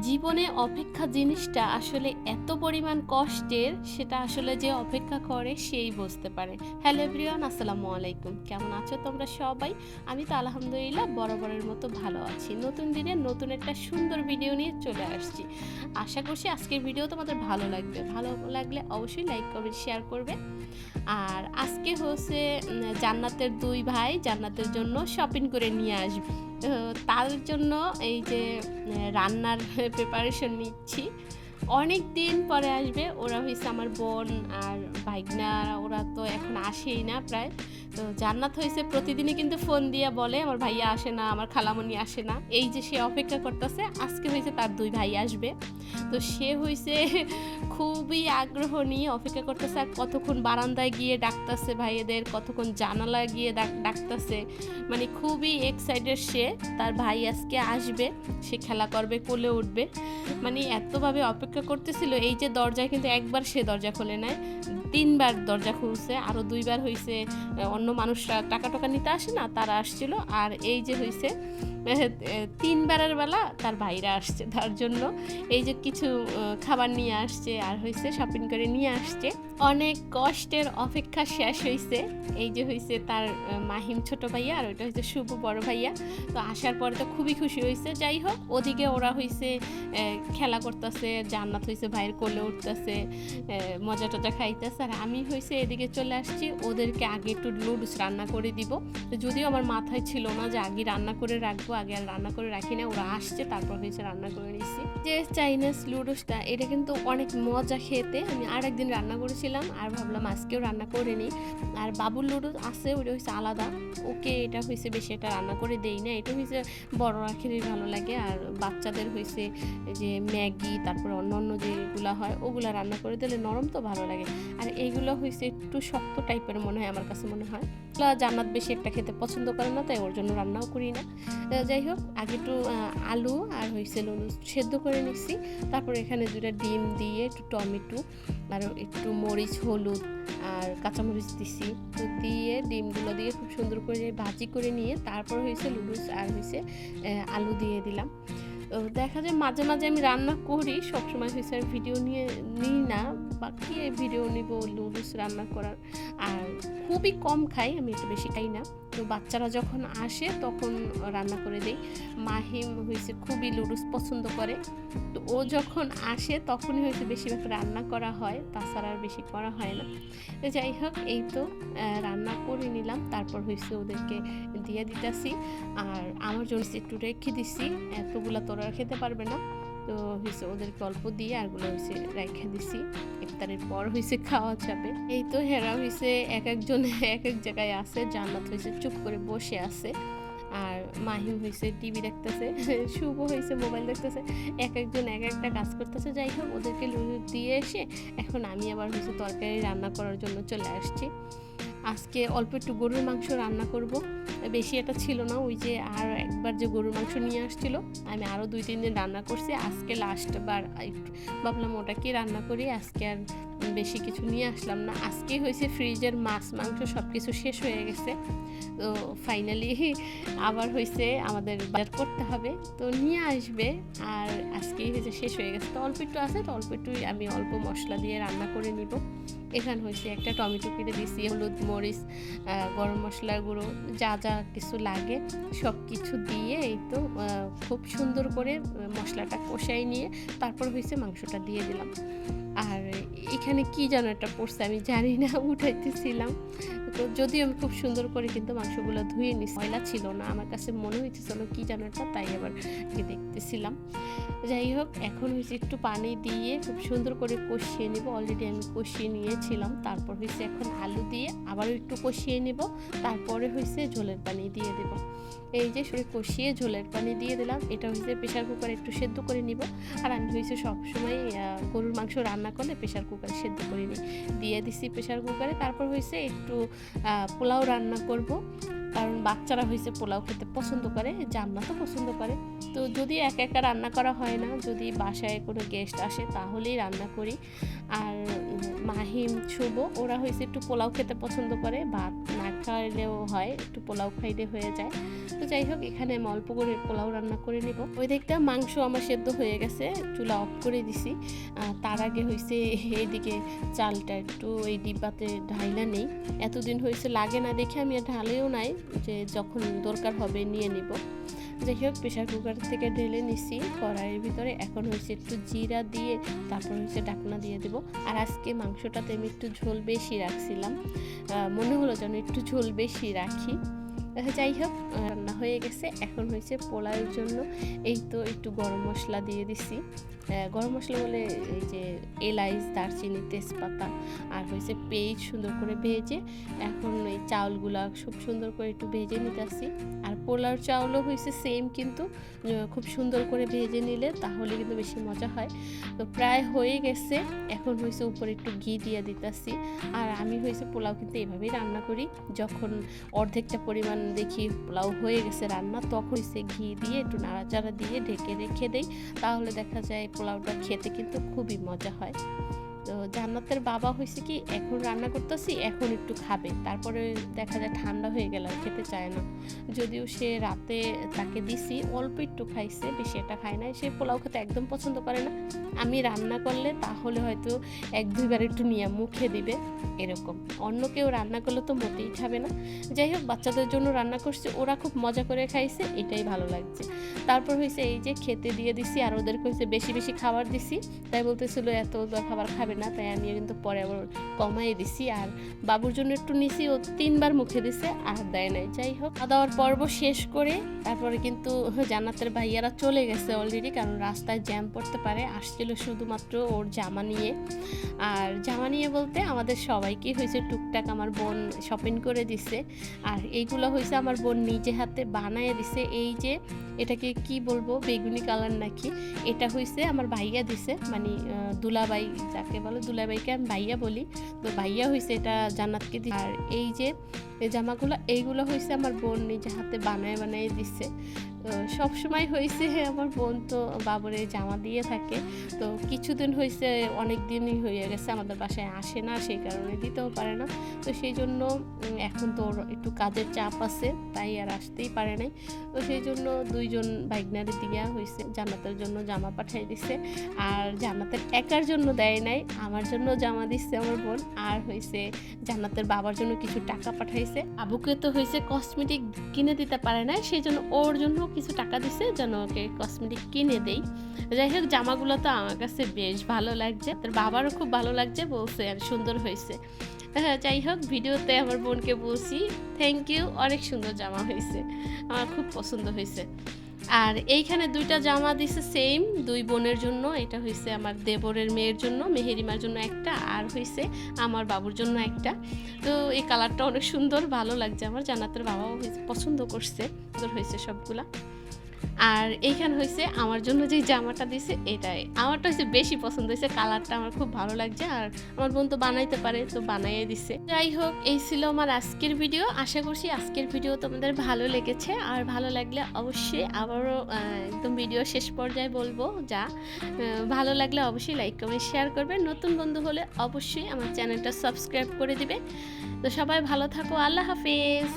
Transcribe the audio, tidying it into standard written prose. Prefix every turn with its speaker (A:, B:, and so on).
A: জীবনে অপেক্ষা জিনিসটা আসলে এত পরিমাণ কষ্টের, সেটা আসলে যে অপেক্ষা করে সেই বুঝতে পারে। হ্যালো এভরিওয়ান, আসসালামু আলাইকুম। কেমন আছো তোমরা সবাই? আমি তো আলহামদুলিল্লাহ বরাবরের মতো ভালো আছি। নতুন দিনে নতুন একটা সুন্দর ভিডিও নিয়ে চলে আসছি। আশা করছি আজকের ভিডিও তোমাদের ভালো লাগবে। ভালো লাগলে অবশ্যই লাইক কমেন্ট শেয়ার করবে। আর আজকে হচ্ছে জান্নাতের ২ ভাই জান্নাতের জন্য শপিং করে নিয়ে আসবে। তার জন্য এই যে রান্নার প্রিপারেশন নিচ্ছি। অনেক দিন পরে আসবে। ওরা হইছে আমার বোন আর ভাইগনারা, ওরা তো এখন আসেই না প্রায়। তো জান্নাত হইছে প্রতিদিনই কিন্তু ফোন দিয়া বলে আমার ভাইয়া আসে না, আমার খালামণি আসে না। এই যে সে অপেক্ষা করতেছে, আজকে হইছে তার ২ ভাই আসবে। তো সে হইছে খুবই আগ্রহ নিয়ে অপেক্ষা করতেছে, আর কতক্ষণ বারান্দায় গিয়ে ডাকতেছে ভাইয়েদের, কতক্ষণ জানালায় গিয়ে ডাকতেছে। মানে খুবই এক্সাইটেড সে, তার ভাই আজকে আসবে, সে খেলা করবে, কোলে উঠবে। মানে এতভাবে অপেক্ষা করতেছিল। এই যে দরজায় কিন্তু একবার সে দরজা খোলে নাই, ৩ বার দরজা খুলছে। আরও ২ বার হইছে অন্য মানুষরা টাকা নিতে আসে না, তারা আসছিল। আর এই যে হইছে ৩ বারের বেলা তার ভাইরা আসছে তার জন্য। এই যে কিছু খাবার নিয়ে আসছে, আর হইছে শপিং করে নিয়ে আসছে। অনেক কষ্টের অপেক্ষা শেষ হইছে। এই যে হইছে তার মাহিম ছোট ভাইয়া, আর ওইটা হইছে শুভ বড় ভাইয়া। তো আসার পরে তো খুবই খুশি হইছে। যাই হোক, ওদিকে ওরা হইছে খেলা করতেছে, জান্নাত হইছে ভাইয়ের কোলে উঠতেছে, মজা টজা খাইতেছে। আর আমি হইছে এদিকে চলে আসছি, ওদেরকে আগে একটু নুডলস রান্না করে দিব। যদিও আমার মাথায় ছিল না যে আগে রান্না করে রাখবো, আগে আর রান্না করে রাখি না। ওরা আসছে তারপর হয়েছে রান্না করে নিচ্ছি। যে চাইনিজ নুডলসটা, এটা কিন্তু অনেক মজা খেতে। আমি আর একদিন রান্না করেছিলাম, আর ভাবলাম আজকেও রান্না করে নিই। আর বাবুর নুডলস আছে, ওটা হয়েছে আলাদা। ওকে এটা হয়েছে বেশি একটা রান্না করে দেই না, এটা হয়েছে বড়রা খেতে ভালো লাগে। আর বাচ্চাদের হয়েছে যে ম্যাগি, তারপর অন্য যেগুলো হয় ওগুলো রান্না করে দিলে নরম তো ভালো লাগে। আর এইগুলো হয়েছে একটু শক্ত টাইপের মনে হয়, আমার কাছে মনে হয়। জান্নাত বেশি একটা খেতে পছন্দ করে না, তাই ওর জন্য রান্নাও করি না। যাই হোক, আগে একটু আলু আর হয়েছে নুডলস সেদ্ধ করে নিচ্ছি। তারপর এখানে 2টা ডিম দিয়ে, একটু টমেটো আর একটু মরিচ, হলুদ আর কাঁচামরিচ দিছি। তো দিয়ে ডিমগুলো দিয়ে খুব সুন্দর করে ভাজি করে নিয়ে তারপর হয়েছে নুডলস আর হয়েছে আলু দিয়ে দিলাম। দেখা যায় মাঝে মাঝে আমি রান্না করি, সবসময় হয়েছে আর ভিডিও নিই না, বাকি ভিডিও নিব নুডলস রান্না করার। আর খুবই কম খাই আমি, একটু বেশি খাই না। তো বাচ্চারা যখন আসে তখন রান্না করে দিই। মাহিম হয়েছে খুবই নুডলস পছন্দ করে, তো ও যখন আসে তখনই হয়েছে বেশিরভাগ রান্না করা হয়, তাছাড়া আর বেশি করা হয় না। তো যাই হোক, এই তো রান্না করে নিলাম, তারপর হয়েছে ওদেরকে দিয়ে দিতেছি। আর আমার জন্য একটু রেখে দিছি, এতগুলা তোরা খেতে পারবে না। তো হয়েছে ওদেরকে অল্প দিয়ে আরগুলো হয়েছে রেখে দিছি, ইফতারের পর হয়েছে খাওয়া যাবে। এই তো হেরা হয়েছে এক একজন এক এক জায়গায় আছে। জান্নাত হয়েছে চুপ করে বসে আছে, আর মাহিম হয়েছে টিভি দেখতেছে, শুভ হয়েছে মোবাইল দেখতেছে। এক একজন এক একটা কাজ করতেছে। যাই হোক, ওদেরকে দিয়ে এসে এখন আমি আবার হয়েছে তরকারি রান্না করার জন্য চলে আসছি। আজকে অল্প একটু গরুর মাংস রান্না করব, বেশি এটা ছিল না। ওই যে আর একবার যে গরুর মাংস নিয়ে আসছিল, আমি আরও 2-3 দিন রান্না করছি। আজকে লাস্টবার একটু ভাবলাম ওটাকে রান্না করি, আজকে আর বেশি কিছু নিয়ে আসলাম না। আজকে হয়েছে ফ্রিজের মাছ মাংস সব কিছু শেষ হয়ে গেছে। তো ফাইনালি আবার হয়েছে আমাদের বাজার করতে হবে, তো নিয়ে আসবে। আর আজকেই হয়েছে শেষ হয়ে গেছে, তো অল্প একটু আছে, তো অল্প একটু আমি অল্প মশলা দিয়ে রান্না করে নিব। এখানে হয়েছে একটা টমেটো কেটে দিয়েছি, হলুদ, মরিচ, গরম মশলার গুঁড়ো, যা যা কিছু লাগে সব কিছু দিয়ে এই তো খুব সুন্দর করে মশলাটা কষাই নিয়ে তারপর হয়েছে মাংসটা দিয়ে দিলাম। আর এখানে কি যেন একটা পড়ছে, আমি জানি না, উঠাইতেছিলাম। তো যদিও আমি খুব সুন্দর করে কিন্তু মাংসগুলো ধুয়ে নিচ্ছি, ময়লা ছিল না, আমার কাছে মনে হইতেছিল কি যেন একটা, তাই আবার দেখতেছিলাম। যাই হোক, এখন হয়েছে একটু পানি দিয়ে খুব সুন্দর করে কষিয়ে নিব। অলরেডি আমি কষিয়ে নিয়েছিলাম। তারপর হয়েছে এখন আলু দিয়ে আবারও একটু কষিয়ে নিব, তারপরে হয়েছে ঝোলের পানি দিয়ে দেব। এই যে কষিয়ে ঝোলের পানি দিয়ে দিলাম। এটা হয়েছে প্রেশার কুকারে একটু সেদ্ধ করে নিব। আর আমি হয়েছে সবসময় গরুর মাংস রান্না করলে প্রেশার কুকারে সেদ্ধ করে নিই, দিয়ে দিছি প্রেশার কুকারে। তারপর হয়েছে একটু পোলাও রান্না করব। কারণ বাচ্চারা হয়েছে পোলাও খেতে পছন্দ করে, জান্নাতও পছন্দ করে। তো যদি একা একা রান্না করা হয় না, যদি বাসায় কোনো গেস্ট আসে তাহলেই রান্না করি। আর মাহিম, শুভ ওরা হয়েছে একটু পোলাও খেতে পছন্দ করে, ভাত না খাইলেও হয়, একটু পোলাও খাইলে হয়ে যায়। তো যাই হোক, এখানে আমি অল্প করে পোলাও রান্না করে নিব। ওই দিকটা মাংস আমার সেদ্ধ হয়ে গেছে, চুলা অফ করে দিছি। তার আগে হয়েছে এইদিকে চালটা একটু এই ডিব্বাতে ঢাইলা নেই, এতদিন হয়েছে লাগে না দেখে আমি আর ঢালেও নাই, যে যখন দরকার হবে নিয়ে নিব। যাই হোক, প্রেশার কুকার থেকে ঢেলে নিছি কড়াইয়ের ভিতরে। এখন হয়েছে একটু জিরা দিয়ে তারপর হচ্ছে ঢাকনা দিয়ে দেবো। আর আজকে মাংসটাতে আমি একটু ঝোল বেশি রাখছিলাম, মনে হলো যেন একটু ঝোল বেশি রাখি। যাই হোক, রান্না হয়ে গেছে। এখন হয়েছে পোলাওয়ের জন্য এই তো একটু গরম মশলা দিয়ে দিছি। গরম মশলা বলে এই যে এলাইচ, দারচিনি, তেজপাতা আর হয়েছে পেঁয়াজ সুন্দর করে ভেজে এখন এই চাউলগুলা খুব সুন্দর করে একটু ভেজে নিতেছি। আর পোলাওর চাউলও হয়েছে সেম, কিন্তু খুব সুন্দর করে ভেজে নিলে তাহলে কিন্তু বেশি মজা হয়। তো প্রায় হয়ে গেছে, এখন হয়েছে উপরে একটু ঘি দিয়ে দিতেছি। আর আমি হয়েছে পোলাও কিন্তু এভাবেই রান্না করি, যখন অর্ধেকটা পরিমাণ দেখি পোলাও হয়ে গেছে রান্না, তখন হয়েছে ঘি দিয়ে একটু নাড়াচাড়া দিয়ে ঢেকে রেখে দেই, তাহলে দেখা যায় পোলাওটা খেতে কিন্তু খুবই মজা হয়। তো জান্নাতের বাবা হয়েছে কি, এখন রান্না করতেছি, এখন একটু খাবে, তারপরে দেখা যায় ঠান্ডা হয়ে গেল আর খেতে চায় না। যদিও সে রাতে তাকে দিছি, অল্প একটু খাইছে, বেশি একটা খায় না। সে পোলাও খেতে একদম পছন্দ করে না। আমি রান্না করলে তাহলে হয়তো 1-2 বার একটু নিয়ে মুখে দিবে, এরকম। অন্য কেউ রান্না করলে তো মোটেই খাবে না। যাই হোক, বাচ্চাদের জন্য রান্না করছে, ওরা খুব মজা করে খাইছে, এটাই ভালো লাগছে। তারপর হয়েছে এই যে খেতে দিয়ে দিছি, আর ওদেরকে হয়েছে বেশি বেশি খাবার দিছি, তাই বলতেছিল এত খাবার খাবে না, তাই আমি কিন্তু পরে আবার কমাই দিছি। আর বাবুর জন্য একটু নিছি, ও 3 বার মুখে দিছে আর দেয় নাই। যাই হোক, খাওয়া দাওয়ার পর্ব শেষ করে তারপরে কিন্তু জান্নাতের ভাইয়ারা চলে গেছে অলরেডি, কারণ রাস্তায় জ্যাম পড়তে পারে। আসছিল শুধুমাত্র ওর জামা নিয়ে। আর জামা নিয়ে বলতে আমাদের সবাইকে হয়েছে টুকটাক আমার বোন শপিং করে দিছে। আর এইগুলো হয়েছে আমার বোন নিজে হাতে বানায় দিছে। এই যে এটাকে কি বলবো, বেগুনি কালার নাকি, এটা হয়েছে আমার ভাইয়া দিছে, মানে দুলাভাই যাকে বলে, দুলাভাইকে আমি ভাইয়া বলি। তো ভাইয়া হয়েছে এটা জান্নাতকে দিছে। আর এই যে এই জামাগুলো, এইগুলো হয়েছে আমার বোন নিজে হাতে বানায় বানায় দিচ্ছে। তো সবসময় হয়েছে আমার বোন তো বাবুরে জামা দিয়ে থাকে। তো কিছুদিন হয়েছে, অনেক দিনই হয়ে গেছে আমাদের বাসায় আসে না, সেই কারণে দিতেও পারে না। তো সেই জন্য এখন তো একটু কাজের চাপ আছে, তাই আর আসতেই পারে নাই। তো সেই জন্য 2জন ভাইগনারে দিয়া হয়েছে, জান্নাতের জন্য জামা পাঠাই দিছে। আর জান্নাতের একার জন্য দেয় নাই, আমার জন্য জামা দিচ্ছে আমার বোন। আর হয়েছে জান্নাতের বাবার জন্য কিছু টাকা পাঠাইছে। আবুকে তো হয়েছে কসমেটিক কিনে দিতে পারে না, সেই জন্য ওর জন্য কিছু টাকা দিছে যেন ওকে কসমেটিক কিনে দেই। যাই হোক, জামাগুলো তো আমার কাছে বেশ ভালো লাগছে, তোর বাবারও খুব ভালো লাগছে, বলছে আর সুন্দর হয়েছে। হ্যাঁ, যাই হোক, ভিডিওতে আমার বোনকে বলছি থ্যাংক ইউ, অনেক সুন্দর জামা হয়েছে, আমার খুব পছন্দ হয়েছে। আর এইখানে 2টা জামা দিছে সেম, 2 বোনের জন্য। এটা হয়েছে আমার দেবরের মেয়ের জন্য, মেহেরিমার জন্য একটা, আর হয়েছে আমার বাবুর জন্য একটা। তো এই কালারটা অনেক সুন্দর, ভালো লাগছে আমার। জান্নাতের বাবাও পছন্দ করছে, সুন্দর হয়েছে সবগুলা। আর এইখানে হয়েছে আমার জন্য যে জামাটা দিছে, এটাই আমারটা হচ্ছে বেশি পছন্দ হয়েছে, কালারটা আমার খুব ভালো লাগছে। আর আমার বোন তো বানাইতে পারে, তো বানাইয়ে দিছে। যাই হোক, এই ছিল আমার আজকের ভিডিও। আশা করছি আজকের ভিডিও তোমাদের ভালো লেগেছে। আর ভালো লাগলে অবশ্যই আবারও একদম ভিডিও শেষ পর্যায়ে বলবো যা, ভালো লাগলে অবশ্যই লাইক কমেন্ট শেয়ার করবে। নতুন বন্ধু হলে অবশ্যই আমার চ্যানেলটা সাবস্ক্রাইব করে দিবে। তো সবাই ভালো থাকো, আল্লাহ হাফেজ।